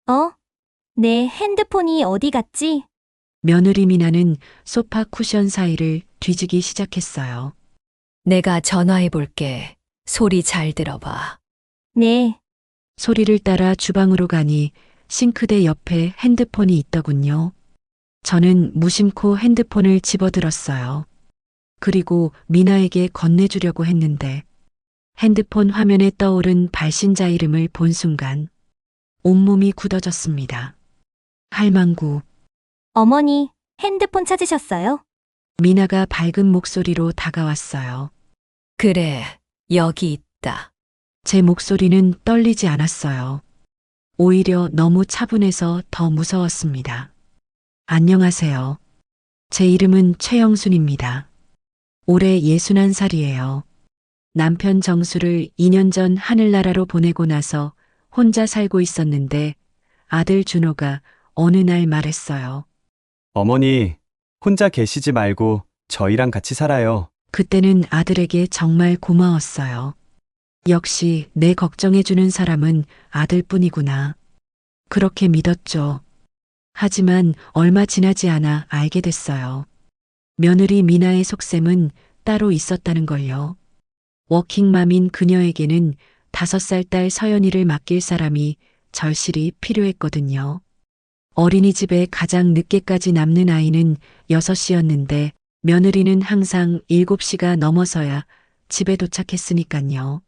어? 내 핸드폰이 어디 갔지? 며느리 미나는 소파 쿠션 사이를 뒤지기 시작했어요. 내가 전화해 볼게. 소리 잘 들어봐. 네, 소리를 따라 주방으로 가니 싱크대 옆에 핸드폰이 있더군요. 저는 무심코 핸드폰을 집어들었어요. 그리고 미나에게 건네주려고 했는데 핸드폰 화면에 떠오른 발신자 이름을 본 순간 온몸이 굳어졌습니다. 할망구. 어머니, 핸드폰 찾으셨어요? 미나가 밝은 목소리로 다가왔어요. 그래, 여기 있다. 제 목소리는 떨리지 않았어요. 오히려 너무 차분해서 더 무서웠습니다. 안녕하세요. 제 이름은 최영순입니다. 올해 61살이에요. 남편 정수를 2년 전 하늘나라로 보내고 나서 혼자 살고 있었는데 아들 준호가 어느 날 말했어요. 어머니, 혼자 계시지 말고 저희랑 같이 살아요. 그때는 아들에게 정말 고마웠어요. 역시 내 걱정해주는 사람은 아들뿐이구나. 그렇게 믿었죠. 하지만 얼마 지나지 않아 알게 됐어요. 며느리 미나의 속셈은 따로 있었다는 걸요. 워킹맘인 그녀에게는 5살 딸 서연이를 맡길 사람이 절실히 필요했거든요. 어린이집에 가장 늦게까지 남는 아이는 6이었는데 며느리는 항상 7시가 넘어서야 집에 도착했으니깐요.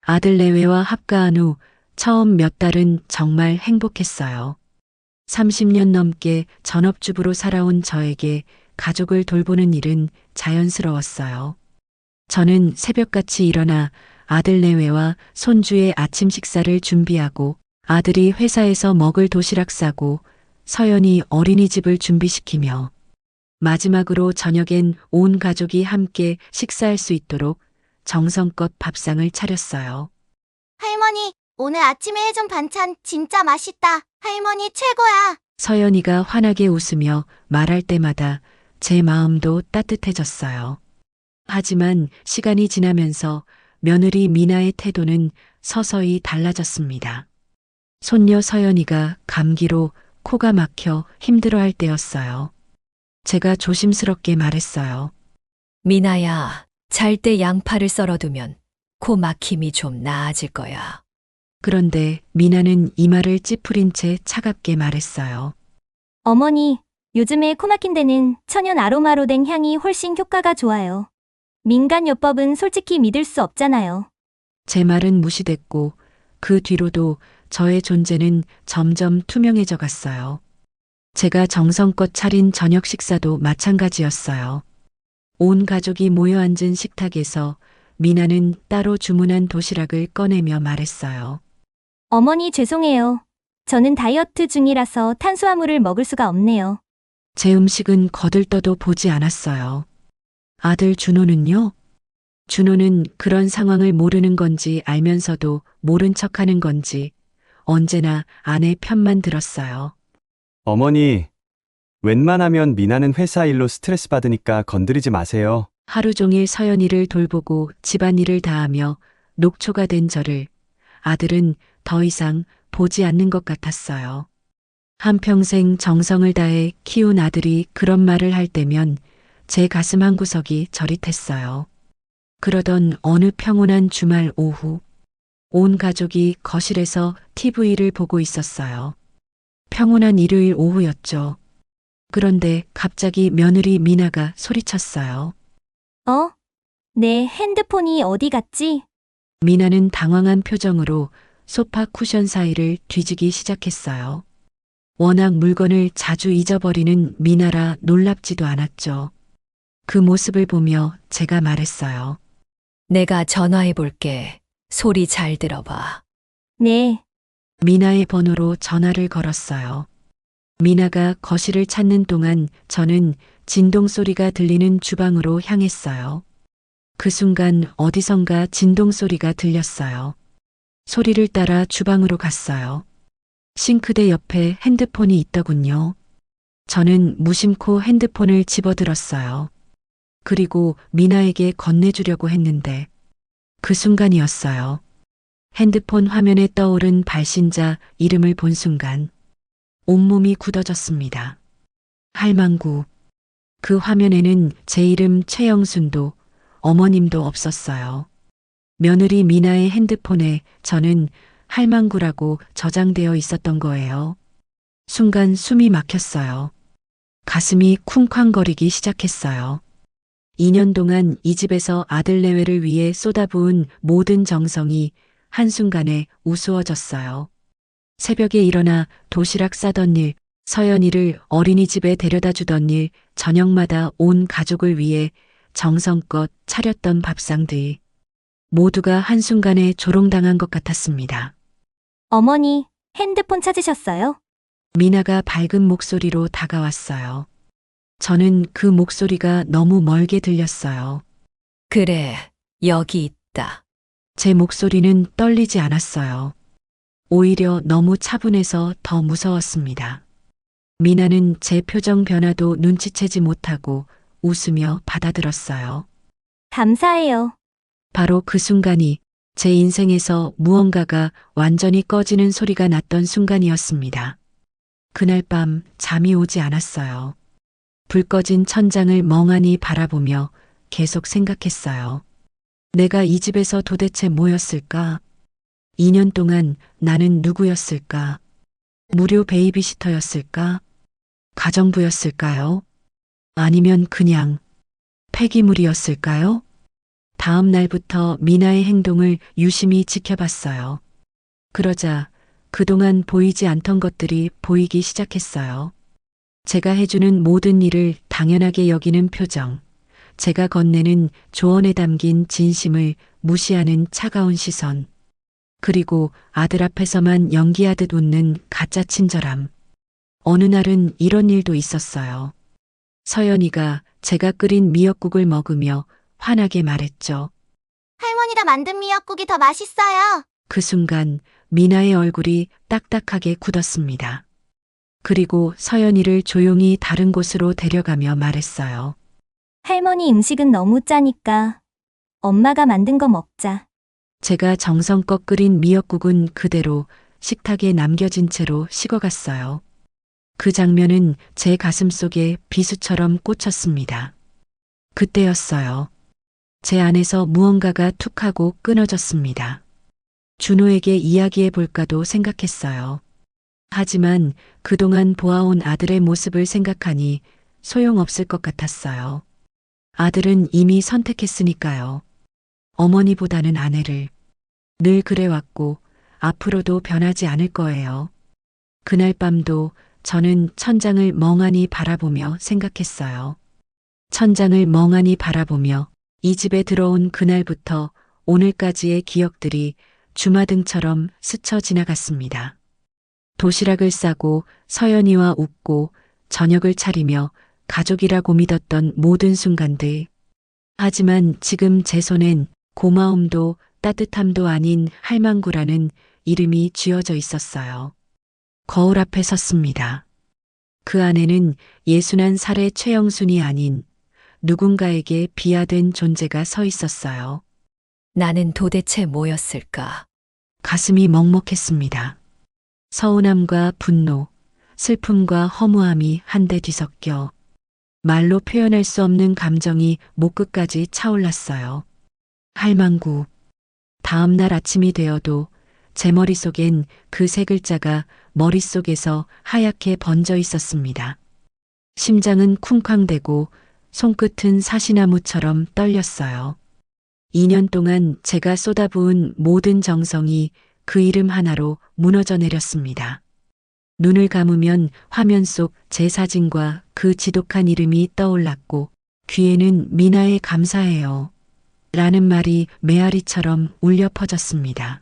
아들 내외와 합가한 후 처음 몇 달은 정말 행복했어요. 30년 넘게 전업주부로 살아온 저에게 가족을 돌보는 일은 자연스러웠어요. 저는 새벽같이 일어나 아들 내외와 손주의 아침 식사를 준비하고 아들이 회사에서 먹을 도시락 싸고 서연이 어린이집을 준비시키며 마지막으로 저녁엔 온 가족이 함께 식사할 수 있도록 정성껏 밥상을 차렸어요. 할머니, 오늘 아침에 해준 반찬 진짜 맛있다. 할머니 최고야. 서연이가 환하게 웃으며 말할 때마다 제 마음도 따뜻해졌어요. 하지만 시간이 지나면서 며느리 미나의 태도는 서서히 달라졌습니다. 손녀 서연이가 감기로 코가 막혀 힘들어할 때였어요. 제가 조심스럽게 말했어요. 미나야, 잘 때 양파를 썰어두면 코 막힘이 좀 나아질 거야. 그런데 미나는 이마를 찌푸린 채 차갑게 말했어요. 어머니, 요즘에 코 막힌 데는 천연 아로마로 된 향이 훨씬 효과가 좋아요. 민간요법은 솔직히 믿을 수 없잖아요. 제 말은 무시됐고 그 뒤로도 저의 존재는 점점 투명해져 갔어요. 제가 정성껏 차린 저녁 식사도 마찬가지였어요. 온 가족이 모여 앉은 식탁에서 미나는 따로 주문한 도시락을 꺼내며 말했어요. 어머니 죄송해요. 저는 다이어트 중이라서 탄수화물을 먹을 수가 없네요. 제 음식은 거들떠도 보지 않았어요. 아들 준호는요? 준호는 그런 상황을 모르는 건지 알면서도 모른 척하는 건지 언제나 아내 편만 들었어요. 어머니, 웬만하면 미나는 회사 일로 스트레스 받으니까 건드리지 마세요. 하루 종일 서연이를 돌보고 집안일을 다하며 녹초가 된 저를 아들은 더 이상 보지 않는 것 같았어요. 한평생 정성을 다해 키운 아들이 그런 말을 할 때면 제 가슴 한구석이 저릿했어요. 그러던 어느 평온한 주말 오후, 온 가족이 거실에서 TV를 보고 있었어요. 평온한 일요일 오후였죠. 그런데 갑자기 며느리 미나가 소리쳤어요. 어? 내 핸드폰이 어디 갔지? 미나는 당황한 표정으로 소파 쿠션 사이를 뒤지기 시작했어요. 워낙 물건을 자주 잊어버리는 미나라 놀랍지도 않았죠. 그 모습을 보며 제가 말했어요. 내가 전화해 볼게. 소리 잘 들어봐. 네, 미나의 번호로 전화를 걸었어요. 미나가 거실을 찾는 동안 저는 진동 소리가 들리는 주방으로 향했어요. 그 순간 어디선가 진동 소리가 들렸어요. 소리를 따라 주방으로 갔어요. 싱크대 옆에 핸드폰이 있더군요. 저는 무심코 핸드폰을 집어들었어요. 그리고 미나에게 건네주려고 했는데 그 순간이었어요. 핸드폰 화면에 떠오른 발신자 이름을 본 순간 온몸이 굳어졌습니다. 할망구. 그 화면에는 제 이름 최영순도 어머님도 없었어요. 며느리 미나의 핸드폰에 저는 할망구라고 저장되어 있었던 거예요. 순간 숨이 막혔어요. 가슴이 쿵쾅거리기 시작했어요. 2년 동안 이 집에서 아들 내외를 위해 쏟아부은 모든 정성이 한순간에 우스워졌어요. 새벽에 일어나 도시락 싸던 일, 서연이를 어린이집에 데려다 주던 일, 저녁마다 온 가족을 위해 정성껏 차렸던 밥상들. 모두가 한순간에 조롱당한 것 같았습니다. 어머니, 핸드폰 찾으셨어요? 미나가 밝은 목소리로 다가왔어요. 저는 그 목소리가 너무 멀게 들렸어요. 그래, 여기 있다. 제 목소리는 떨리지 않았어요. 오히려 너무 차분해서 더 무서웠습니다. 미나는 제 표정 변화도 눈치채지 못하고 웃으며 받아들었어요. 감사해요. 바로 그 순간이 제 인생에서 무언가가 완전히 꺼지는 소리가 났던 순간이었습니다. 그날 밤 잠이 오지 않았어요. 불 꺼진 천장을 멍하니 바라보며 계속 생각했어요. 내가 이 집에서 도대체 뭐였을까? 2년 동안 나는 누구였을까? 무료 베이비시터였을까? 가정부였을까요? 아니면 그냥 폐기물이었을까요? 다음 날부터 미나의 행동을 유심히 지켜봤어요. 그러자 그동안 보이지 않던 것들이 보이기 시작했어요. 제가 해주는 모든 일을 당연하게 여기는 표정, 제가 건네는 조언에 담긴 진심을 무시하는 차가운 시선, 그리고 아들 앞에서만 연기하듯 웃는 가짜 친절함. 어느 날은 이런 일도 있었어요. 서연이가 제가 끓인 미역국을 먹으며 환하게 말했죠. 할머니가 만든 미역국이 더 맛있어요. 그 순간 미나의 얼굴이 딱딱하게 굳었습니다. 그리고 서연이를 조용히 다른 곳으로 데려가며 말했어요. 할머니 음식은 너무 짜니까 엄마가 만든 거 먹자. 제가 정성껏 끓인 미역국은 그대로 식탁에 남겨진 채로 식어갔어요. 그 장면은 제 가슴 속에 비수처럼 꽂혔습니다. 그때였어요. 제 안에서 무언가가 툭 하고 끊어졌습니다. 준호에게 이야기해 볼까도 생각했어요. 하지만 그동안 보아온 아들의 모습을 생각하니 소용없을 것 같았어요. 아들은 이미 선택했으니까요. 어머니보다는 아내를. 늘 그래왔고 앞으로도 변하지 않을 거예요. 그날 밤도 저는 천장을 멍하니 바라보며 생각했어요. 천장을 멍하니 바라보며 이 집에 들어온 그날부터 오늘까지의 기억들이 주마등처럼 스쳐 지나갔습니다. 도시락을 싸고 서연이와 웃고 저녁을 차리며 가족이라고 믿었던 모든 순간들. 하지만 지금 제 손엔 고마움도 따뜻함도 아닌 할망구라는 이름이 쥐어져 있었어요. 거울 앞에 섰습니다. 그 안에는 61살의 최영순이 아닌 누군가에게 비하된 존재가 서 있었어요. 나는 도대체 뭐였을까? 가슴이 먹먹했습니다. 서운함과 분노, 슬픔과 허무함이 한데 뒤섞여 말로 표현할 수 없는 감정이 목끝까지 차올랐어요. 할망구. 다음 날 아침이 되어도 제 머릿속엔 그 세 글자가 머릿속에서 하얗게 번져 있었습니다. 심장은 쿵쾅대고 손끝은 사시나무처럼 떨렸어요. 2년 동안 제가 쏟아부은 모든 정성이 그 이름 하나로 무너져 내렸습니다. 눈을 감으면 화면 속 제 사진과 그 지독한 이름이 떠올랐고 귀에는 미나의 감사해요. 라는 말이 메아리처럼 울려 퍼졌습니다.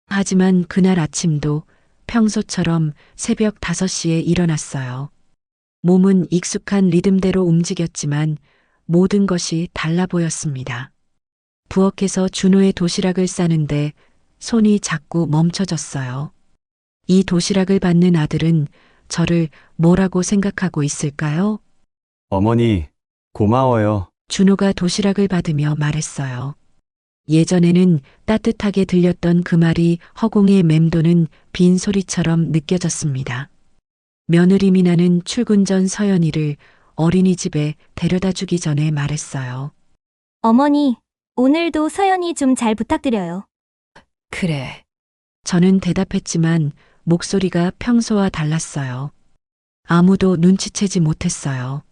하지만 그날 아침도 평소처럼 새벽 5시에 일어났어요. 몸은 익숙한 리듬대로 움직였지만 모든 것이 달라 보였습니다. 부엌에서 준호의 도시락을 싸는데 손이 자꾸 멈춰졌어요. 이 도시락을 받는 아들은 저를 뭐라고 생각하고 있을까요? 어머니, 고마워요. 준호가 도시락을 받으며 말했어요. 예전에는 따뜻하게 들렸던 그 말이 허공에 맴도는 빈 소리처럼 느껴졌습니다. 며느리 미나는 출근 전 서연이를 어린이집에 데려다 주기 전에 말했어요. 어머니, 오늘도 서연이 좀 잘 부탁드려요. 그래. 저는 대답했지만 목소리가 평소와 달랐어요. 아무도 눈치채지 못했어요.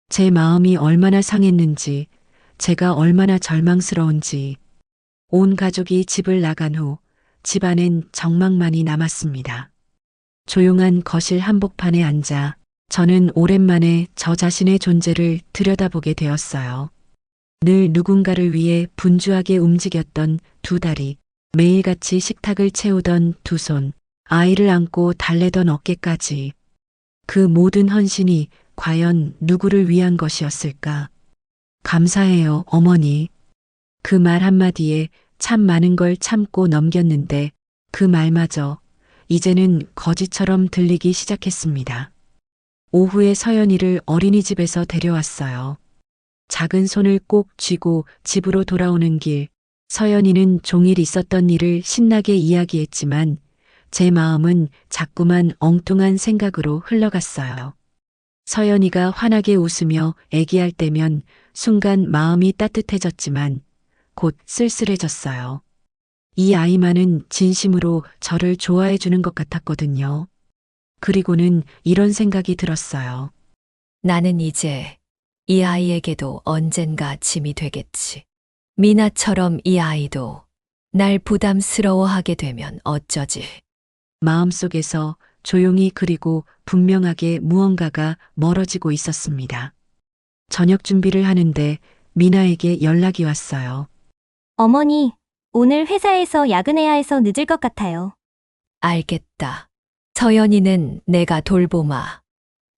제 마음이 얼마나 상했는지, 제가 얼마나 절망스러운지, 온 가족이 집을 나간 후 집안엔 정막만이 남았습니다. 조용한 거실 한복판에 앉아 저는 오랜만에 저 자신의 존재를 들여다보게 되었어요. 늘 누군가를 위해 분주하게 움직였던 두 다리, 매일같이 식탁을 채우던 두 손, 아이를 안고 달래던 어깨까지. 그 모든 헌신이 과연 누구를 위한 것이었을까? 감사해요, 어머니. 그 말 한마디에 참 많은 걸 참고 넘겼는데 그 말마저 이제는 거짓처럼 들리기 시작했습니다. 오후에 서연이를 어린이집에서 데려왔어요. 작은 손을 꼭 쥐고 집으로 돌아오는 길, 서연이는 종일 있었던 일을 신나게 이야기했지만 제 마음은 자꾸만 엉뚱한 생각으로 흘러갔어요. 서연이가 환하게 웃으며 애기할 때면 순간 마음이 따뜻해졌지만 곧 쓸쓸해졌어요. 이 아이만은 진심으로 저를 좋아해 주는 것 같았거든요. 그리고는 이런 생각이 들었어요. 나는 이제 이 아이에게도 언젠가 짐이 되겠지. 미나처럼 이 아이도 날 부담스러워하게 되면 어쩌지. 마음속에서 조용히 그리고 분명하게 무언가가 멀어지고 있었습니다. 저녁 준비를 하는데 미나에게 연락이 왔어요. 어머니, 오늘 회사에서 야근해야 해서 늦을 것 같아요. 알겠다. 서연이는 내가 돌보마.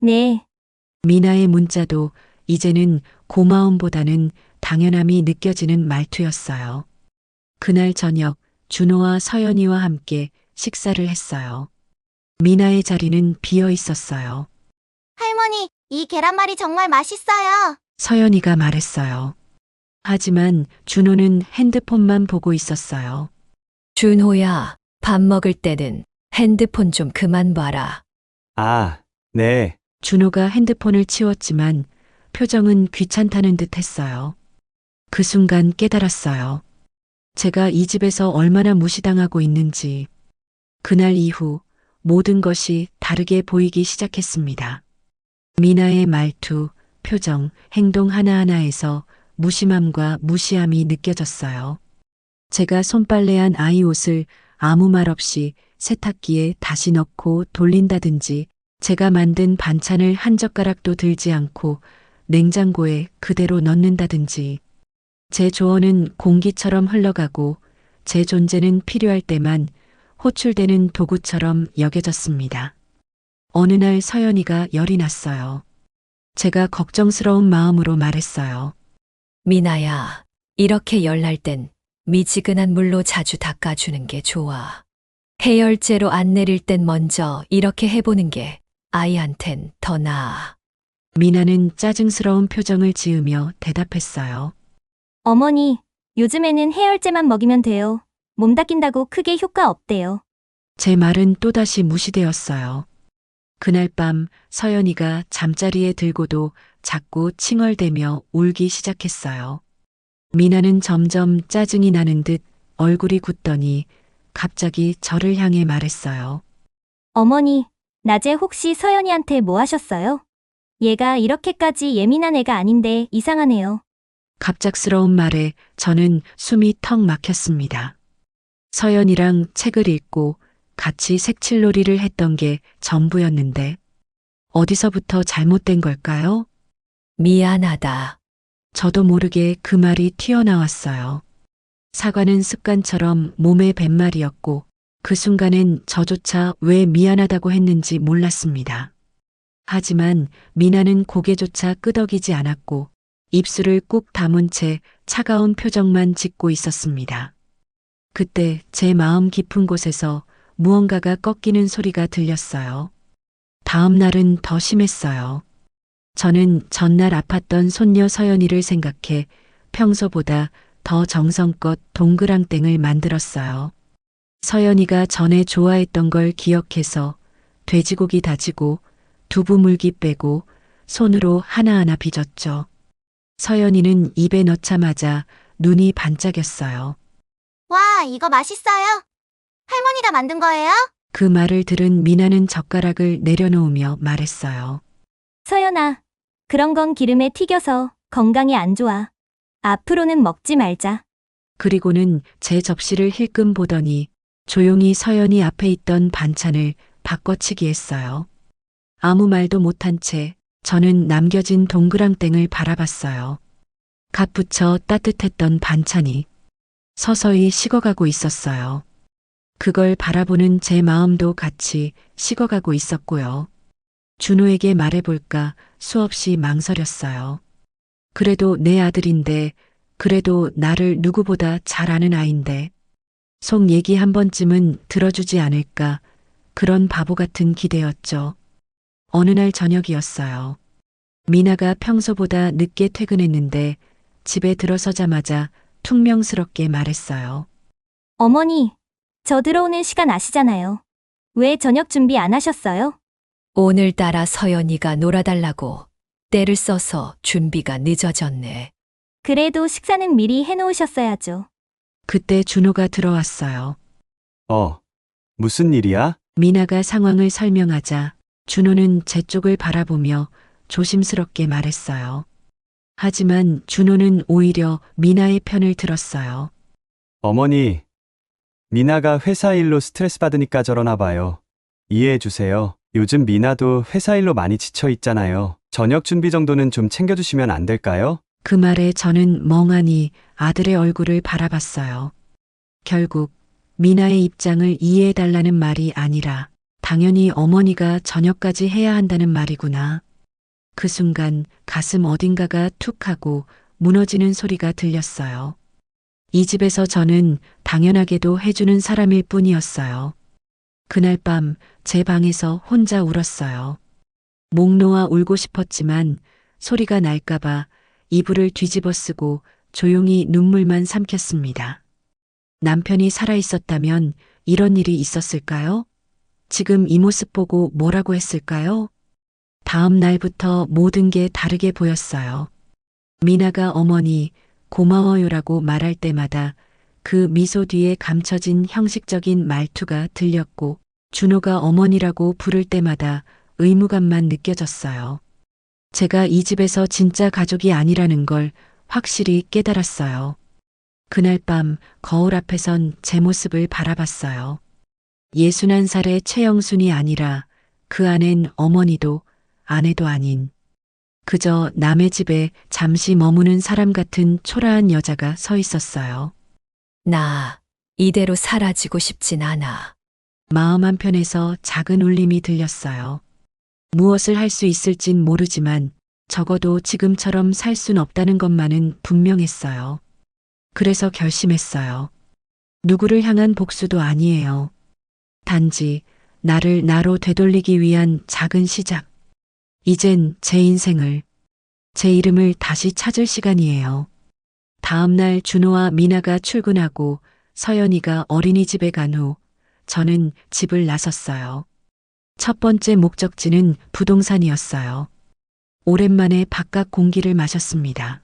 네, 미나의 문자도 이제는 고마움보다는 당연함이 느껴지는 말투였어요. 그날 저녁 준호와 서연이와 함께 식사를 했어요. 미나의 자리는 비어 있었어요. 할머니, 이 계란말이 정말 맛있어요. 서연이가 말했어요. 하지만 준호는 핸드폰만 보고 있었어요. 준호야, 밥 먹을 때는 핸드폰 좀 그만 봐라. 아, 네. 준호가 핸드폰을 치웠지만 표정은 귀찮다는 듯 했어요. 그 순간 깨달았어요. 제가 이 집에서 얼마나 무시당하고 있는지. 그날 이후 모든 것이 다르게 보이기 시작했습니다. 미나의 말투, 표정, 행동 하나하나에서 무심함과 무시함이 느껴졌어요. 제가 손빨래한 아이 옷을 아무 말 없이 세탁기에 다시 넣고 돌린다든지, 제가 만든 반찬을 한 젓가락도 들지 않고 냉장고에 그대로 넣는다든지, 제 조언은 공기처럼 흘러가고 제 존재는 필요할 때만 호출되는 도구처럼 여겨졌습니다. 어느 날 서연이가 열이 났어요. 제가 걱정스러운 마음으로 말했어요. 미나야, 이렇게 열날 땐 미지근한 물로 자주 닦아주는 게 좋아. 해열제로 안 내릴 땐 먼저 이렇게 해보는 게 아이한텐 더 나아. 미나는 짜증스러운 표정을 지으며 대답했어요. 어머니, 요즘에는 해열제만 먹이면 돼요. 몸 닦인다고 크게 효과 없대요. 제 말은 또다시 무시되었어요. 그날 밤 서연이가 잠자리에 들고도 자꾸 칭얼대며 울기 시작했어요. 미나는 점점 짜증이 나는 듯 얼굴이 굳더니 갑자기 저를 향해 말했어요. 어머니, 낮에 혹시 서연이한테 뭐 하셨어요? 얘가 이렇게까지 예민한 애가 아닌데 이상하네요. 갑작스러운 말에 저는 숨이 턱 막혔습니다. 서연이랑 책을 읽고 같이 색칠놀이를 했던 게 전부였는데 어디서부터 잘못된 걸까요? 미안하다. 저도 모르게 그 말이 튀어나왔어요. 사과는 습관처럼 몸에 뱃말이었고 그 순간엔 저조차 왜 미안하다고 했는지 몰랐습니다. 하지만 미나는 고개조차 끄덕이지 않았고 입술을 꾹 다문 채 차가운 표정만 짓고 있었습니다. 그때 제 마음 깊은 곳에서 무언가가 꺾이는 소리가 들렸어요. 다음 날은 더 심했어요. 저는 전날 아팠던 손녀 서연이를 생각해 평소보다 더 정성껏 동그랑땡을 만들었어요. 서연이가 전에 좋아했던 걸 기억해서 돼지고기 다지고 두부 물기 빼고 손으로 하나하나 빚었죠. 서연이는 입에 넣자마자 눈이 반짝였어요. 와, 이거 맛있어요. 할머니가 만든 거예요? 그 말을 들은 미나는 젓가락을 내려놓으며 말했어요. 서연아, 그런 건 기름에 튀겨서 건강에 안 좋아. 앞으로는 먹지 말자. 그리고는 제 접시를 힐끔 보더니 조용히 서연이 앞에 있던 반찬을 바꿔치기 했어요. 아무 말도 못한 채 저는 남겨진 동그랑땡을 바라봤어요. 갓 부쳐 따뜻했던 반찬이 서서히 식어가고 있었어요. 그걸 바라보는 제 마음도 같이 식어가고 있었고요. 준호에게 말해볼까 수없이 망설였어요. 그래도 내 아들인데, 그래도 나를 누구보다 잘 아는 아인데, 속 얘기 한 번쯤은 들어주지 않을까, 그런 바보 같은 기대였죠. 어느 날 저녁이었어요. 미나가 평소보다 늦게 퇴근했는데 집에 들어서자마자 퉁명스럽게 말했어요. 어머니, 저 들어오는 시간 아시잖아요. 왜 저녁 준비 안 하셨어요? 오늘따라 서연이가 놀아달라고 때를 써서 준비가 늦어졌네. 그래도 식사는 미리 해놓으셨어야죠. 그때 준호가 들어왔어요. 무슨 일이야? 미나가 상황을 설명하자 준호는 제 쪽을 바라보며 조심스럽게 말했어요. 하지만 준호는 오히려 미나의 편을 들었어요. 어머니, 미나가 회사 일로 스트레스 받으니까 저러나 봐요. 이해해 주세요. 요즘 미나도 회사 일로 많이 지쳐 있잖아요. 저녁 준비 정도는 좀 챙겨주시면 안 될까요? 그 말에 저는 멍하니 아들의 얼굴을 바라봤어요. 결국 미나의 입장을 이해해달라는 말이 아니라 당연히 어머니가 저녁까지 해야 한다는 말이구나. 그 순간 가슴 어딘가가 툭 하고 무너지는 소리가 들렸어요. 이 집에서 저는 당연하게도 해주는 사람일 뿐이었어요. 그날 밤 제 방에서 혼자 울었어요. 목 놓아 울고 싶었지만 소리가 날까봐 이불을 뒤집어 쓰고 조용히 눈물만 삼켰습니다. 남편이 살아있었다면 이런 일이 있었을까요? 지금 이 모습 보고 뭐라고 했을까요? 다음 날부터 모든 게 다르게 보였어요. 미나가 어머니 고마워요라고 말할 때마다 그 미소 뒤에 감춰진 형식적인 말투가 들렸고 준호가 어머니라고 부를 때마다 의무감만 느껴졌어요. 제가 이 집에서 진짜 가족이 아니라는 걸 확실히 깨달았어요. 그날 밤 거울 앞에선 제 모습을 바라봤어요. 61살의 최영순이 아니라 그 안엔 어머니도 아내도 아닌 그저 남의 집에 잠시 머무는 사람 같은 초라한 여자가 서 있었어요. 나 이대로 사라지고 싶진 않아. 마음 한편에서 작은 울림이 들렸어요. 무엇을 할 수 있을진 모르지만 적어도 지금처럼 살 순 없다는 것만은 분명했어요. 그래서 결심했어요. 누구를 향한 복수도 아니에요. 단지 나를 나로 되돌리기 위한 작은 시작. 이젠 제 인생을, 제 이름을 다시 찾을 시간이에요. 다음 날 준호와 미나가 출근하고 서연이가 어린이집에 간 후 저는 집을 나섰어요. 첫 번째 목적지는 부동산이었어요. 오랜만에 바깥 공기를 마셨습니다.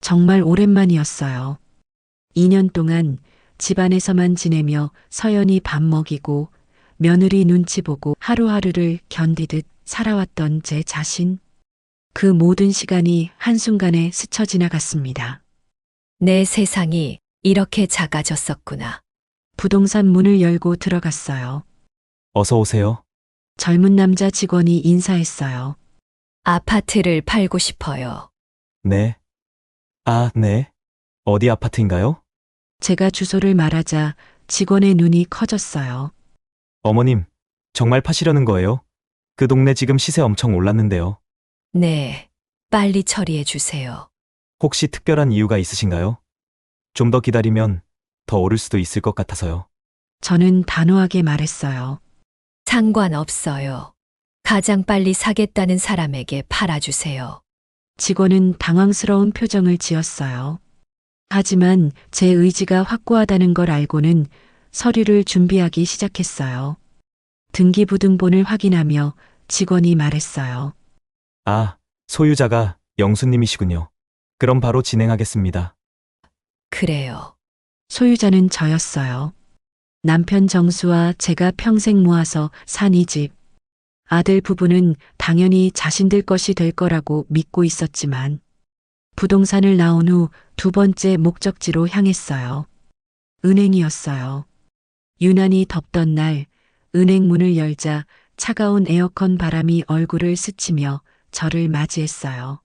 정말 오랜만이었어요. 2년 동안 집안에서만 지내며 서연이 밥 먹이고 며느리 눈치 보고 하루하루를 견디듯 살아왔던 제 자신. 그 모든 시간이 한순간에 스쳐 지나갔습니다. 내 세상이 이렇게 작아졌었구나. 부동산 문을 열고 들어갔어요. 어서 오세요. 젊은 남자 직원이 인사했어요. 아파트를 팔고 싶어요. 네. 아, 네. 어디 아파트인가요? 제가 주소를 말하자 직원의 눈이 커졌어요. 어머님, 정말 파시려는 거예요? 그 동네 지금 시세 엄청 올랐는데요. 네, 빨리 처리해 주세요. 혹시 특별한 이유가 있으신가요? 좀 더 기다리면 더 오를 수도 있을 것 같아서요. 저는 단호하게 말했어요. 상관없어요. 가장 빨리 사겠다는 사람에게 팔아주세요. 직원은 당황스러운 표정을 지었어요. 하지만 제 의지가 확고하다는 걸 알고는 서류를 준비하기 시작했어요. 등기부등본을 확인하며 직원이 말했어요. 아, 소유자가 영수님이시군요. 그럼 바로 진행하겠습니다. 그래요. 소유자는 저였어요. 남편 정수와 제가 평생 모아서 산 이 집. 아들 부부는 당연히 자신들 것이 될 거라고 믿고 있었지만 부동산을 나온 후 두 번째 목적지로 향했어요. 은행이었어요. 유난히 덥던 날 은행 문을 열자 차가운 에어컨 바람이 얼굴을 스치며 저를 맞이했어요.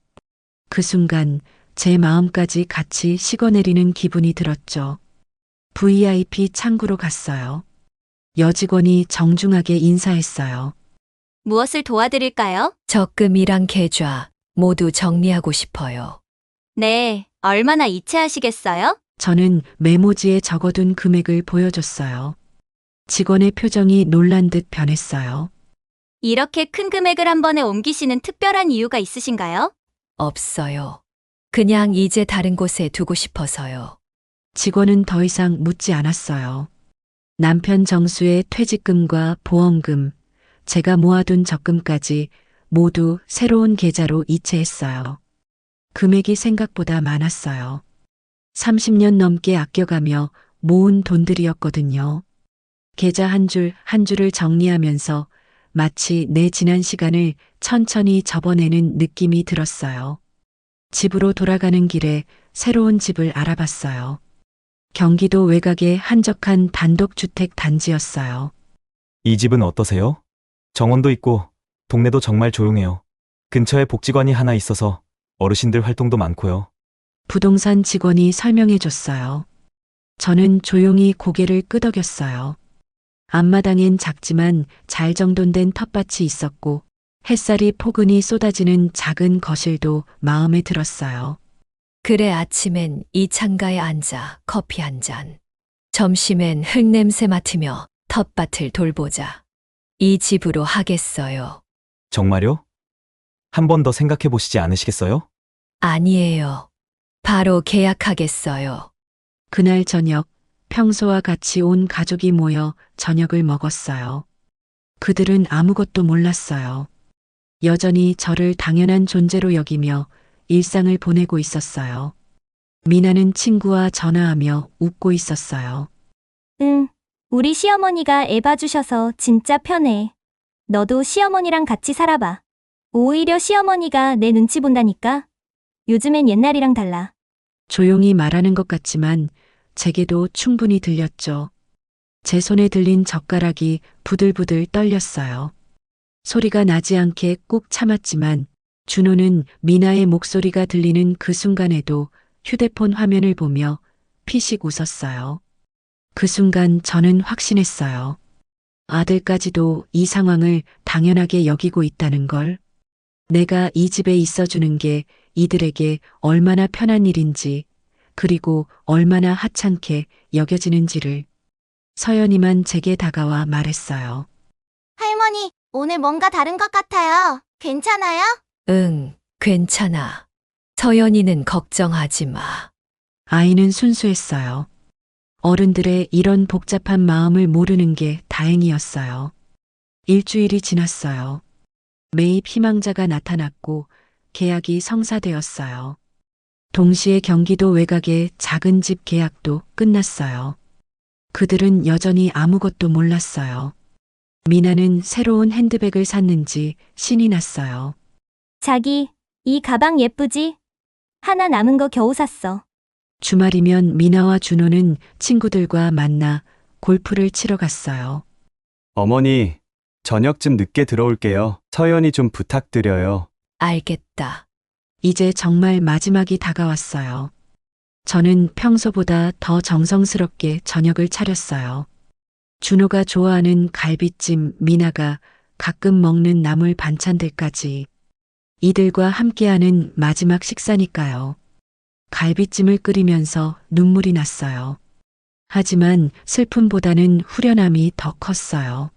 그 순간 제 마음까지 같이 식어내리는 기분이 들었죠. VIP 창구로 갔어요. 여직원이 정중하게 인사했어요. 무엇을 도와드릴까요? 적금이랑 계좌 모두 정리하고 싶어요. 네, 얼마나 이체하시겠어요? 저는 메모지에 적어둔 금액을 보여줬어요. 직원의 표정이 놀란 듯 변했어요. 이렇게 큰 금액을 한 번에 옮기시는 특별한 이유가 있으신가요? 없어요. 그냥 이제 다른 곳에 두고 싶어서요. 직원은 더 이상 묻지 않았어요. 남편 정수의 퇴직금과 보험금, 제가 모아둔 적금까지 모두 새로운 계좌로 이체했어요. 금액이 생각보다 많았어요. 30년 넘게 아껴가며 모은 돈들이었거든요. 계좌 한 줄 한 줄을 정리하면서 마치 내 지난 시간을 천천히 접어내는 느낌이 들었어요. 집으로 돌아가는 길에 새로운 집을 알아봤어요. 경기도 외곽의 한적한 단독주택 단지였어요. 이 집은 어떠세요? 정원도 있고 동네도 정말 조용해요. 근처에 복지관이 하나 있어서 어르신들 활동도 많고요. 부동산 직원이 설명해 줬어요. 저는 조용히 고개를 끄덕였어요. 앞마당엔 작지만 잘 정돈된 텃밭이 있었고 햇살이 포근히 쏟아지는 작은 거실도 마음에 들었어요. 그래 아침엔 이 창가에 앉아 커피 한 잔. 점심엔 흙냄새 맡으며 텃밭을 돌보자. 이 집으로 하겠어요. 정말요? 한 번 더 생각해 보시지 않으시겠어요? 아니에요. 바로 계약하겠어요. 그날 저녁 평소와 같이 온 가족이 모여 저녁을 먹었어요. 그들은 아무것도 몰랐어요. 여전히 저를 당연한 존재로 여기며 일상을 보내고 있었어요. 미나는 친구와 전화하며 웃고 있었어요. 응, 우리 시어머니가 애 봐주셔서 진짜 편해. 너도 시어머니랑 같이 살아봐. 오히려 시어머니가 내 눈치 본다니까. 요즘엔 옛날이랑 달라. 조용히 말하는 것 같지만 제게도 충분히 들렸죠. 제 손에 들린 젓가락이 부들부들 떨렸어요. 소리가 나지 않게 꾹 참았지만 준호는 미나의 목소리가 들리는 그 순간에도 휴대폰 화면을 보며 피식 웃었어요. 그 순간 저는 확신했어요. 아들까지도 이 상황을 당연하게 여기고 있다는 걸. 내가 이 집에 있어주는 게 이들에게 얼마나 편한 일인지, 그리고 얼마나 하찮게 여겨지는지를. 서연이만 제게 다가와 말했어요. 할머니, 오늘 뭔가 다른 것 같아요. 괜찮아요? 응, 괜찮아. 서연이는 걱정하지 마. 아이는 순수했어요. 어른들의 이런 복잡한 마음을 모르는 게 다행이었어요. 일주일이 지났어요. 매입 희망자가 나타났고 계약이 성사되었어요. 동시에 경기도 외곽의 작은 집 계약도 끝났어요. 그들은 여전히 아무것도 몰랐어요. 미나는 새로운 핸드백을 샀는지 신이 났어요. 자기, 이 가방 예쁘지? 하나 남은 거 겨우 샀어. 주말이면 미나와 준호는 친구들과 만나 골프를 치러 갔어요. 어머니, 저녁쯤 늦게 들어올게요. 서연이 좀 부탁드려요. 알겠다. 이제 정말 마지막이 다가왔어요. 저는 평소보다 더 정성스럽게 저녁을 차렸어요. 준호가 좋아하는 갈비찜, 미나가 가끔 먹는 나물 반찬들까지. 이들과 함께하는 마지막 식사니까요. 갈비찜을 끓이면서 눈물이 났어요. 하지만 슬픔보다는 후련함이 더 컸어요.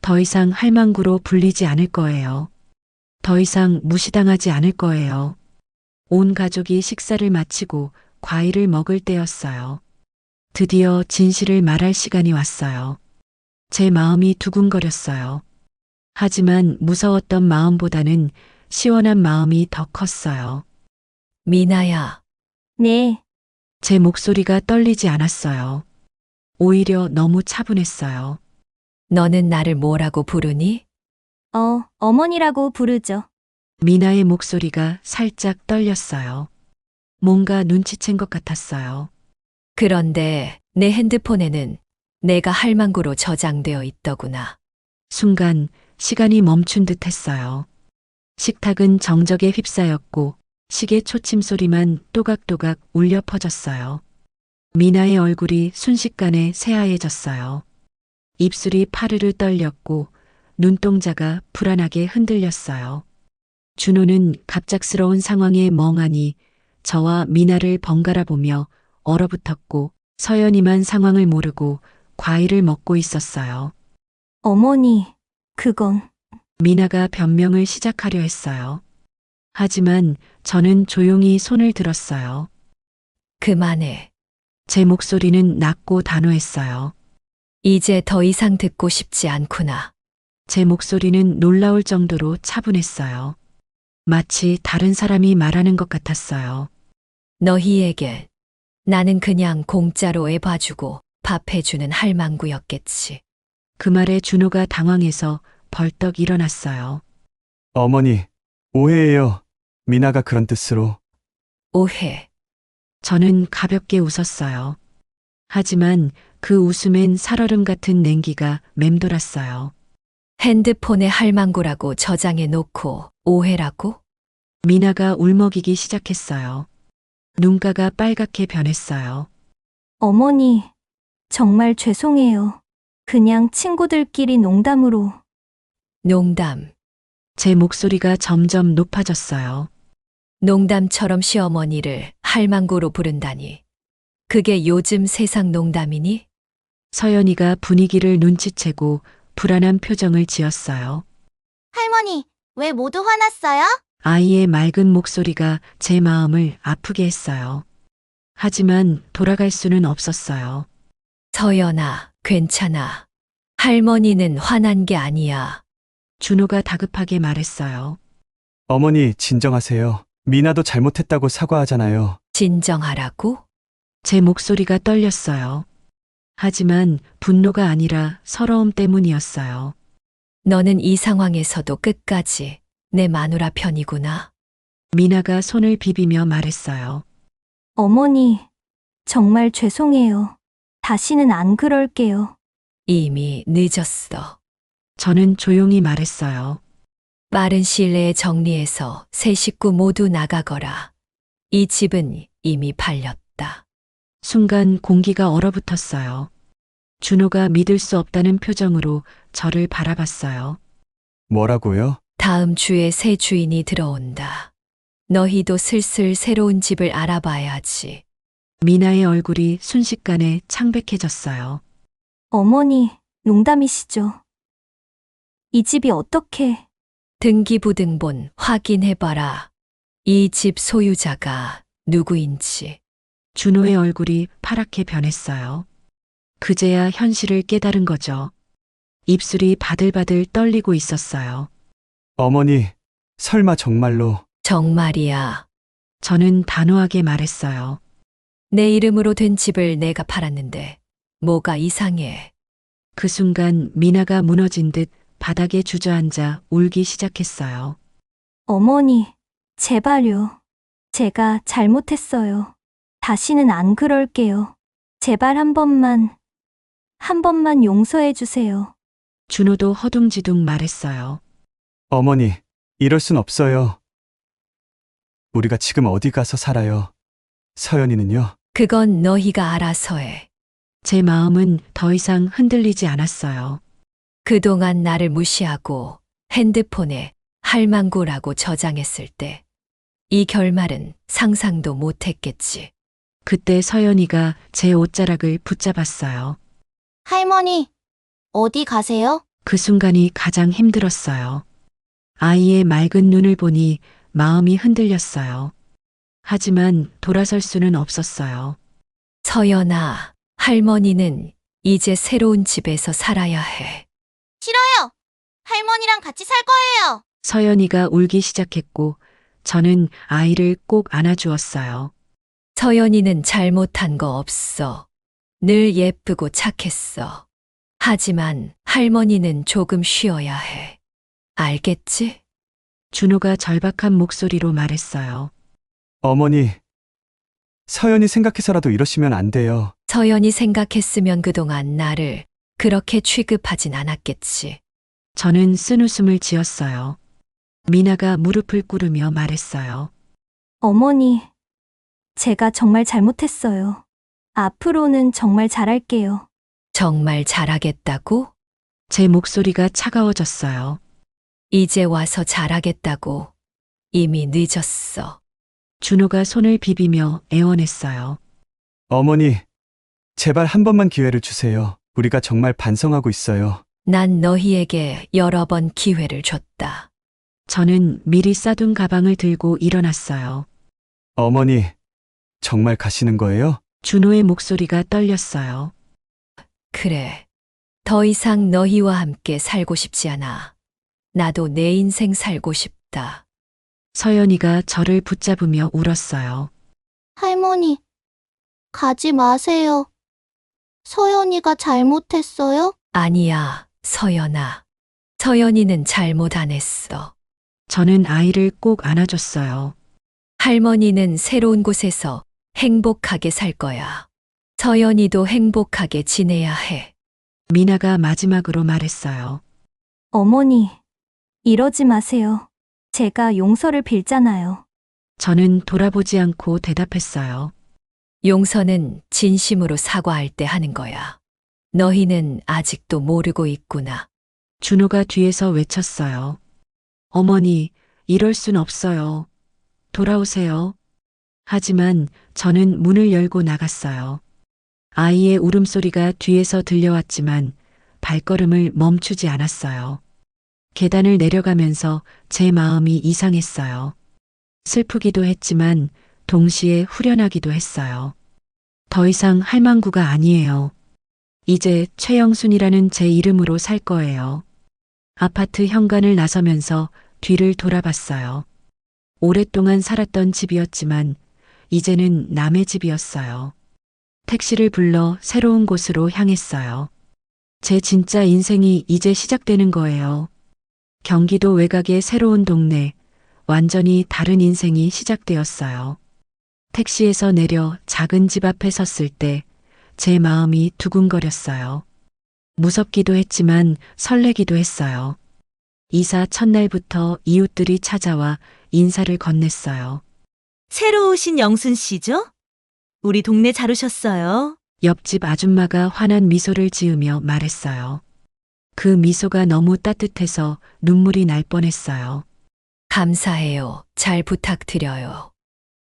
더 이상 할망구로 불리지 않을 거예요. 더 이상 무시당하지 않을 거예요. 온 가족이 식사를 마치고 과일을 먹을 때였어요. 드디어 진실을 말할 시간이 왔어요. 제 마음이 두근거렸어요. 하지만 무서웠던 마음보다는 시원한 마음이 더 컸어요. 미나야, 네, 제 목소리가 떨리지 않았어요. 오히려 너무 차분했어요. 너는 나를 뭐라고 부르니? 어머니라고 부르죠. 미나의 목소리가 살짝 떨렸어요. 뭔가 눈치챈 것 같았어요. 그런데 내 핸드폰에는 내가 할망구로 저장되어 있더구나. 순간 시간이 멈춘 듯 했어요. 식탁은 정적에 휩싸였고 시계 초침 소리만 또각또각 울려 퍼졌어요. 미나의 얼굴이 순식간에 새하얘졌어요. 입술이 파르르 떨렸고 눈동자가 불안하게 흔들렸어요. 준호는 갑작스러운 상황에 멍하니 저와 미나를 번갈아 보며 얼어붙었고 서연이만 상황을 모르고 과일을 먹고 있었어요. 어머니, 그건 미나가 변명을 시작하려 했어요. 하지만 저는 조용히 손을 들었어요. 그만해. 제 목소리는 낮고 단호했어요. 이제 더 이상 듣고 싶지 않구나. 제 목소리는 놀라울 정도로 차분했어요. 마치 다른 사람이 말하는 것 같았어요. 너희에게 나는 그냥 공짜로 애 봐주고 밥 해주는 할망구였겠지. 그 말에 준호가 당황해서 벌떡 일어났어요. 어머니, 오해예요. 미나가 그런 뜻으로. 오해. 저는 가볍게 웃었어요. 하지만 그 웃음엔 살얼음 같은 냉기가 맴돌았어요. 핸드폰에 할망구라고 저장해 놓고 오해라고? 미나가 울먹이기 시작했어요. 눈가가 빨갛게 변했어요. 어머니, 정말 죄송해요. 그냥 친구들끼리 농담으로. 농담. 제 목소리가 점점 높아졌어요. 농담처럼 시어머니를 할망구로 부른다니. 그게 요즘 세상 농담이니? 서연이가 분위기를 눈치채고 불안한 표정을 지었어요. 할머니, 왜 모두 화났어요? 아이의 맑은 목소리가 제 마음을 아프게 했어요. 하지만 돌아갈 수는 없었어요. 서연아, 괜찮아. 할머니는 화난 게 아니야. 준호가 다급하게 말했어요. 어머니, 진정하세요. 미나도 잘못했다고 사과하잖아요. 진정하라고? 제 목소리가 떨렸어요. 하지만 분노가 아니라 서러움 때문이었어요. 너는 이 상황에서도 끝까지 내 마누라 편이구나. 미나가 손을 비비며 말했어요. 어머니, 정말 죄송해요. 다시는 안 그럴게요. 이미 늦었어. 저는 조용히 말했어요. 빠른 시일 내에 정리해서 세 식구 모두 나가거라. 이 집은 이미 팔렸다. 순간 공기가 얼어붙었어요. 준호가 믿을 수 없다는 표정으로 저를 바라봤어요. 뭐라고요? 다음 주에 새 주인이 들어온다. 너희도 슬슬 새로운 집을 알아봐야지. 미나의 얼굴이 순식간에 창백해졌어요. 어머니, 농담이시죠? 이 집이 어떻게... 등기부등본 확인해봐라. 이 집 소유자가 누구인지. 준호의 얼굴이 파랗게 변했어요. 그제야 현실을 깨달은 거죠. 입술이 바들바들 떨리고 있었어요. 어머니, 설마 정말로. 정말이야. 저는 단호하게 말했어요. 내 이름으로 된 집을 내가 팔았는데 뭐가 이상해. 그 순간 미나가 무너진 듯 바닥에 주저앉아 울기 시작했어요. 어머니, 제발요. 제가 잘못했어요. 다시는 안 그럴게요. 제발 한 번만 용서해 주세요. 준호도 허둥지둥 말했어요. 어머니, 이럴 순 없어요. 우리가 지금 어디 가서 살아요? 서연이는요? 그건 너희가 알아서 해. 제 마음은 더 이상 흔들리지 않았어요. 그동안 나를 무시하고 핸드폰에 할망구라고 저장했을 때 이 결말은 상상도 못했겠지. 그때 서연이가 제 옷자락을 붙잡았어요. 할머니, 어디 가세요? 그 순간이 가장 힘들었어요. 아이의 맑은 눈을 보니 마음이 흔들렸어요. 하지만 돌아설 수는 없었어요. 서연아, 할머니는 이제 새로운 집에서 살아야 해. 싫어요. 할머니랑 같이 살 거예요. 서연이가 울기 시작했고 저는 아이를 꼭 안아주었어요. 서연이는 잘못한 거 없어. 늘 예쁘고 착했어. 하지만 할머니는 조금 쉬어야 해. 알겠지? 준호가 절박한 목소리로 말했어요. 어머니, 서연이 생각해서라도 이러시면 안 돼요. 서연이 생각했으면 그동안 나를 그렇게 취급하진 않았겠지. 저는 쓴웃음을 지었어요. 미나가 무릎을 꿇으며 말했어요. 어머니, 제가 정말 잘못했어요. 앞으로는 정말 잘할게요. 정말 잘하겠다고? 제 목소리가 차가워졌어요. 이제 와서 잘하겠다고. 이미 늦었어. 준호가 손을 비비며 애원했어요. 어머니, 제발 한 번만 기회를 주세요. 우리가 정말 반성하고 있어요. 난 너희에게 여러 번 기회를 줬다. 저는 미리 싸둔 가방을 들고 일어났어요. 어머니, 정말 가시는 거예요? 준호의 목소리가 떨렸어요. 그래. 더 이상 너희와 함께 살고 싶지 않아. 나도 내 인생 살고 싶다. 서연이가 저를 붙잡으며 울었어요. 할머니, 가지 마세요. 서연이가 잘못했어요? 아니야, 서연아. 서연이는 잘못 안 했어. 저는 아이를 꼭 안아줬어요. 할머니는 새로운 곳에서 행복하게 살 거야. 서연이도 행복하게 지내야 해. 미나가 마지막으로 말했어요. 어머니, 이러지 마세요. 제가 용서를 빌잖아요. 저는 돌아보지 않고 대답했어요. 용서는 진심으로 사과할 때 하는 거야. 너희는 아직도 모르고 있구나. 준호가 뒤에서 외쳤어요. 어머니, 이럴 순 없어요. 돌아오세요. 하지만 저는 문을 열고 나갔어요. 아이의 울음소리가 뒤에서 들려왔지만 발걸음을 멈추지 않았어요. 계단을 내려가면서 제 마음이 이상했어요. 슬프기도 했지만 동시에 후련하기도 했어요. 더 이상 할망구가 아니에요. 이제 최영순이라는 제 이름으로 살 거예요. 아파트 현관을 나서면서 뒤를 돌아봤어요. 오랫동안 살았던 집이었지만 이제는 남의 집이었어요. 택시를 불러 새로운 곳으로 향했어요. 제 진짜 인생이 이제 시작되는 거예요. 경기도 외곽의 새로운 동네, 완전히 다른 인생이 시작되었어요. 택시에서 내려 작은 집 앞에 섰을 때 제 마음이 두근거렸어요. 무섭기도 했지만 설레기도 했어요. 이사 첫날부터 이웃들이 찾아와 인사를 건넸어요. 새로 오신 영순 씨죠? 우리 동네 잘 오셨어요. 옆집 아줌마가 환한 미소를 지으며 말했어요. 그 미소가 너무 따뜻해서 눈물이 날 뻔했어요. 감사해요. 잘 부탁드려요.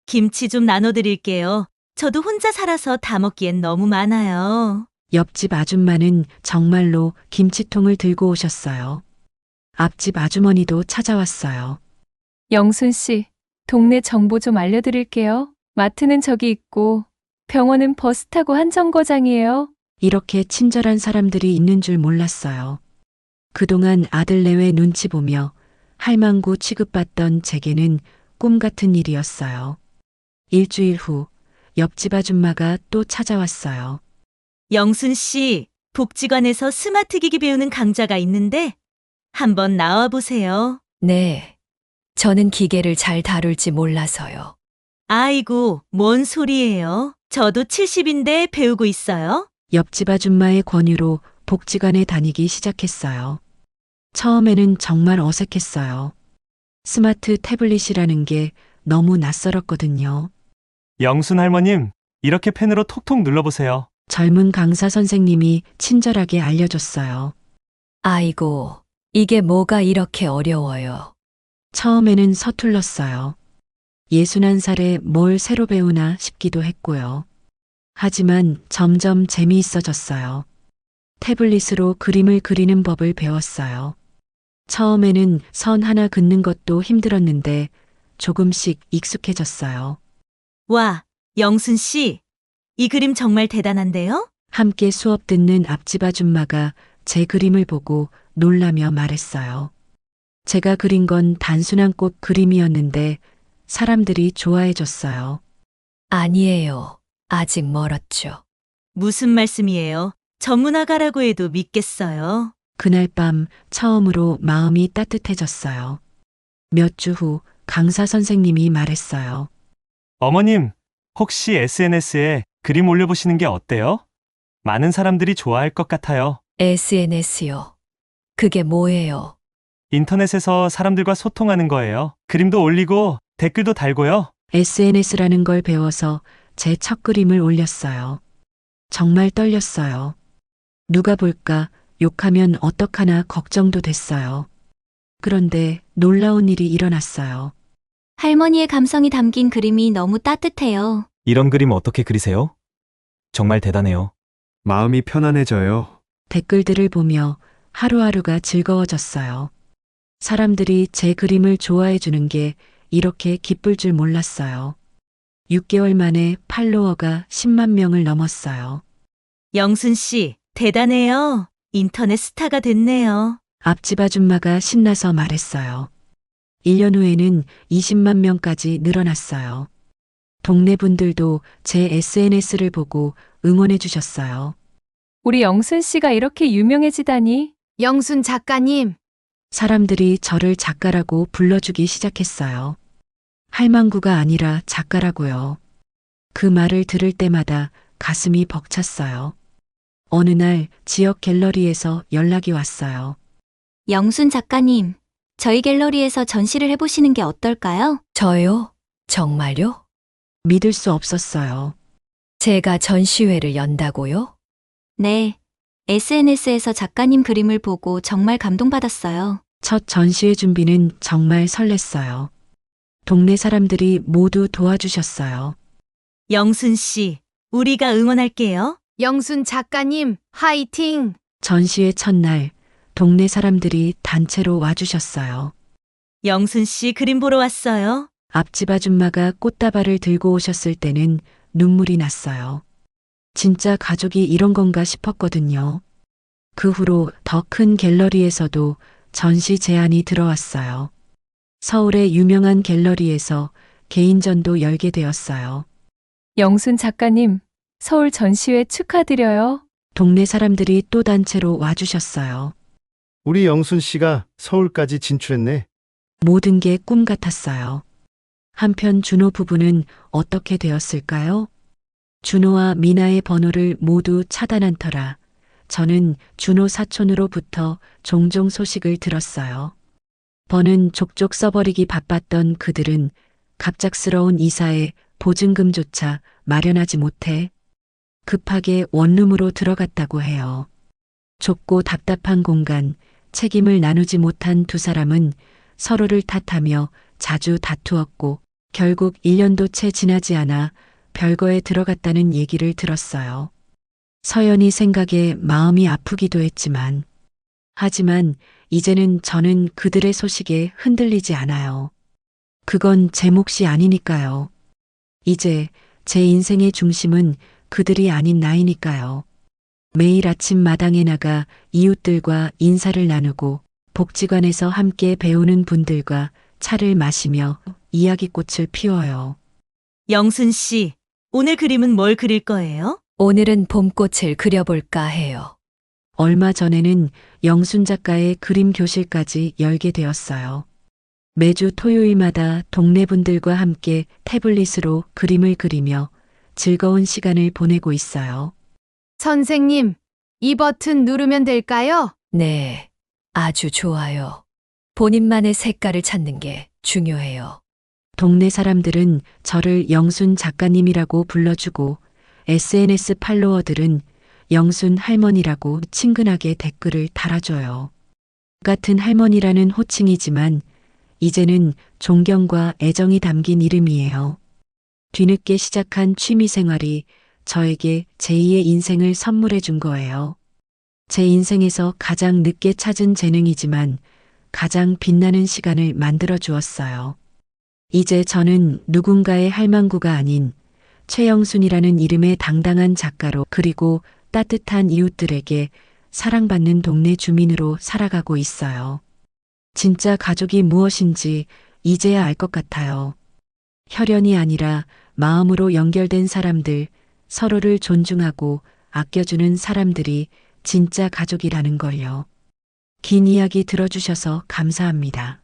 김치 좀 나눠드릴게요. 저도 혼자 살아서 다 먹기엔 너무 많아요. 옆집 아줌마는 정말로 김치통을 들고 오셨어요. 앞집 아주머니도 찾아왔어요. 영순 씨, 동네 정보 좀 알려드릴게요. 마트는 저기 있고 병원은 버스 타고 한 정거장이에요. 이렇게 친절한 사람들이 있는 줄 몰랐어요. 그동안 아들 내외 눈치 보며 할망구 취급받던 제게는 꿈 같은 일이었어요. 일주일 후 옆집 아줌마가 또 찾아왔어요. 영순 씨, 복지관에서 스마트 기기 배우는 강좌가 있는데 한번 나와 보세요. 네. 저는 기계를 잘 다룰지 몰라서요. 아이고, 뭔 소리예요? 저도 70인데 배우고 있어요. 옆집 아줌마의 권유로 복지관에 다니기 시작했어요. 처음에는 정말 어색했어요. 스마트 태블릿이라는 게 너무 낯설었거든요. 영순 할머님, 이렇게 펜으로 톡톡 눌러보세요. 젊은 강사 선생님이 친절하게 알려줬어요. 아이고, 이게 뭐가 이렇게 어려워요. 처음에는 서툴렀어요. 61살에 뭘 새로 배우나 싶기도 했고요. 하지만 점점 재미있어졌어요. 태블릿으로 그림을 그리는 법을 배웠어요. 처음에는 선 하나 긋는 것도 힘들었는데 조금씩 익숙해졌어요. 와, 영순 씨. 이 그림 정말 대단한데요? 함께 수업 듣는 앞집 아줌마가 제 그림을 보고 놀라며 말했어요. 제가 그린 건 단순한 꽃 그림이었는데 사람들이 좋아해 줬어요. 아니에요. 아직 멀었죠. 무슨 말씀이에요? 전문화가라고 해도 믿겠어요. 그날 밤 처음으로 마음이 따뜻해졌어요. 몇 주 후 강사 선생님이 말했어요. 어머님, 혹시 SNS에 그림 올려보시는 게 어때요? 많은 사람들이 좋아할 것 같아요. SNS요. 그게 뭐예요? 인터넷에서 사람들과 소통하는 거예요. 그림도 올리고 댓글도 달고요. SNS라는 걸 배워서 제 첫 그림을 올렸어요. 정말 떨렸어요. 누가 볼까, 욕하면 어떡하나 걱정도 됐어요. 그런데 놀라운 일이 일어났어요. 할머니의 감성이 담긴 그림이 너무 따뜻해요. 이런 그림 어떻게 그리세요? 정말 대단해요. 마음이 편안해져요. 댓글들을 보며 하루하루가 즐거워졌어요. 사람들이 제 그림을 좋아해 주는 게 이렇게 기쁠 줄 몰랐어요. 6개월 만에 팔로워가 10만 명을 넘었어요. 영순 씨, 대단해요. 인터넷 스타가 됐네요. 앞집 아줌마가 신나서 말했어요. 1년 후에는 20만 명까지 늘어났어요. 동네 분들도 제 SNS를 보고 응원해 주셨어요. 우리 영순 씨가 이렇게 유명해지다니. 영순 작가님, 사람들이 저를 작가라고 불러주기 시작했어요. 할망구가 아니라 작가라고요. 그 말을 들을 때마다 가슴이 벅찼어요. 어느 날 지역 갤러리에서 연락이 왔어요. 영순 작가님, 저희 갤러리에서 전시를 해보시는 게 어떨까요? 저요? 정말요? 믿을 수 없었어요. 제가 전시회를 연다고요? 네. SNS에서 작가님 그림을 보고 정말 감동받았어요. 첫 전시회 준비는 정말 설렜어요. 동네 사람들이 모두 도와주셨어요. 영순 씨, 우리가 응원할게요. 영순 작가님, 화이팅! 전시회 첫날 동네 사람들이 단체로 와주셨어요. 영순 씨 그림 보러 왔어요. 앞집 아줌마가 꽃다발을 들고 오셨을 때는 눈물이 났어요. 진짜 가족이 이런 건가 싶었거든요. 그 후로 더 큰 갤러리에서도 전시 제안이 들어왔어요. 서울의 유명한 갤러리에서 개인전도 열게 되었어요. 영순 작가님, 서울 전시회 축하드려요. 동네 사람들이 또 단체로 와주셨어요. 우리 영순 씨가 서울까지 진출했네. 모든 게 꿈 같았어요. 한편 준호 부부는 어떻게 되었을까요? 준호와 미나의 번호를 모두 차단한 터라 저는 준호 사촌으로부터 종종 소식을 들었어요. 번은 족족 써버리기 바빴던 그들은 갑작스러운 이사에 보증금조차 마련하지 못해 급하게 원룸으로 들어갔다고 해요. 좁고 답답한 공간, 책임을 나누지 못한 두 사람은 서로를 탓하며 자주 다투었고 결국 1년도 채 지나지 않아 별거에 들어갔다는 얘기를 들었어요. 서연이 생각에 마음이 아프기도 했지만 하지만 이제는 저는 그들의 소식에 흔들리지 않아요. 그건 제 몫이 아니니까요. 이제 제 인생의 중심은 그들이 아닌 나이니까요. 매일 아침 마당에 나가 이웃들과 인사를 나누고 복지관에서 함께 배우는 분들과 차를 마시며 이야기꽃을 피워요. 영순 씨, 오늘 그림은 뭘 그릴 거예요? 오늘은 봄꽃을 그려볼까 해요. 얼마 전에는 영순 작가의 그림 교실까지 열게 되었어요. 매주 토요일마다 동네 분들과 함께 태블릿으로 그림을 그리며 즐거운 시간을 보내고 있어요. 선생님, 이 버튼 누르면 될까요? 네, 아주 좋아요. 본인만의 색깔을 찾는 게 중요해요. 동네 사람들은 저를 영순 작가님이라고 불러주고 SNS 팔로워들은 영순 할머니라고 친근하게 댓글을 달아줘요. 같은 할머니라는 호칭이지만 이제는 존경과 애정이 담긴 이름이에요. 뒤늦게 시작한 취미 생활이 저에게 제2의 인생을 선물해 준 거예요. 제 인생에서 가장 늦게 찾은 재능이지만 가장 빛나는 시간을 만들어 주었어요. 이제 저는 누군가의 할망구가 아닌 최영순이라는 이름의 당당한 작가로 그리고 따뜻한 이웃들에게 사랑받는 동네 주민으로 살아가고 있어요. 진짜 가족이 무엇인지 이제야 알 것 같아요. 혈연이 아니라 마음으로 연결된 사람들, 서로를 존중하고 아껴주는 사람들이 진짜 가족이라는 걸요. 긴 이야기 들어주셔서 감사합니다.